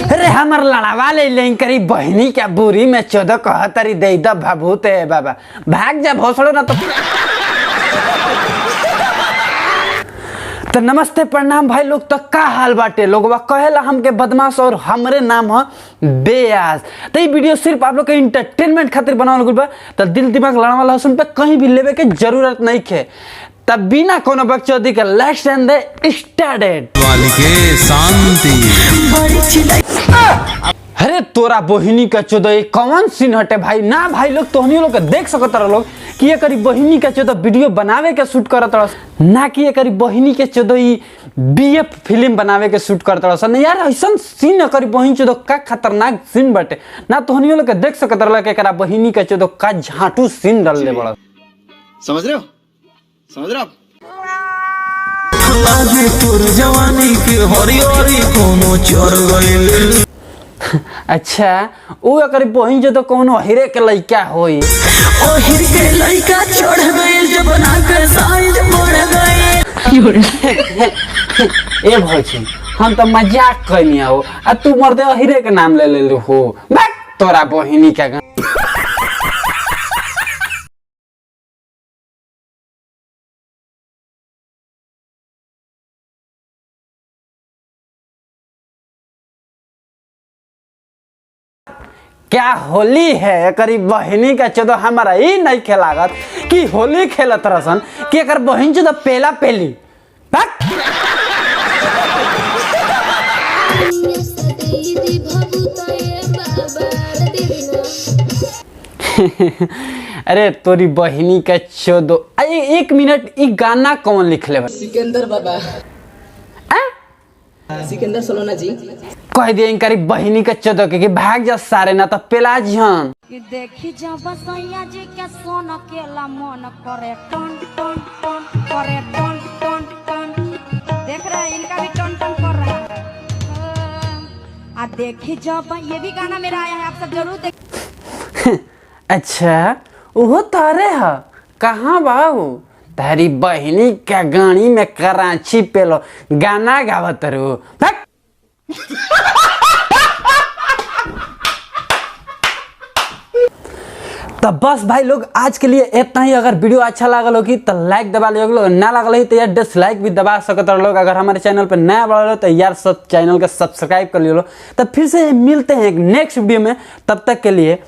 अरे हमार लड़ावा ले लें करी बहनी क्या बुरी में 14 कहतरी दे द भभूत है बाबा भाग जा भोसड़ो ना तो नमस्ते प्रणाम भाई लोग। तो का हाल बाटे लोगवा कहेला हमके बदमाश और हमरे नाम है बेयास। तो ये वीडियो सिर्फ आप लोग के इंटरटेनमेंट खातिर बनावल गइल बा। तो दिल दिमाग लड़ावा लहसुन पे कहीं भी लेवे के जरूरत नहीं है। तब बिना कोनो बकचोदी के लेट्स एंड दे स्टार्टेड वाली के शांति। अरे तोरा बहिनी का चोदो कौन सीन हटे भाई ना भाई लोग तोहनी लोग देख सकत रह लोग कि ये करी बहिनी का चोदो वीडियो बनावे के शूट करत रह ना कि ये करी बहिनी के चोदो बीएफ फिल्म बनावे के शूट करत रह यार ऐसा सीन करी बहिनी चोदो का खतरनाक सीन बटे ना तोहनी लोग देख सकत रह के करा बहिनी का चोदो का झाटू सीन डाल ले बड़ा। समझ रहे हो लागे तोर जवानी के हरी हरी कोनो चढ़ गइल। अच्छा वो अगर बहिन जो तो कोनो हीरे के लइका होई ओ हीरे के लइका चढ़ गइल जब बना के साइज बढ़ गइल। ए भौजी हम तो मजाक कइनी हो आ तू मरदे हीरे के नाम ले ले हो भाग तोरा बहिनी का। क्या होली है करी बहिनी का चोदो हमारा ही नहीं खेलागत कि होली खेलत रसन कि अगर बहिन चोदो पेला पेली अरे तोरी बहिनी का चोदो एक मिनट ई गाना कौन लिख ले सिकंदर बाबा सिकंदर सलोना जी कह दिए करी बहिनी का चोदो के भाग जा सारे ना तो पेला जन देखी जब सैया जी के सोन केला मन करे टन टन टन करे टन टन टन। देख रहे हैं इनका भी टन टन कर रहा है। आ देखी जब ये भी गाना मेरा आया है आप सब जरूर देख। अच्छा वो तारे है कहाँ बाबू तारी बहिनी का गाड़ी में कराची पे लो गाना गावत रू। तो बस भाई लोग आज के लिए इतना ही। अगर वीडियो अच्छा लागल होगी तो लाइक दबा लियो लोग, ना लागल हो तो यार डिसलाइक भी दबा सकते लोग। अगर हमारे चैनल पर नया बढ़ तो यार सब चैनल का सब्सक्राइब कर लियो। तो फिर से मिलते हैं एक नेक्स्ट वीडियो में, तब तक के लिए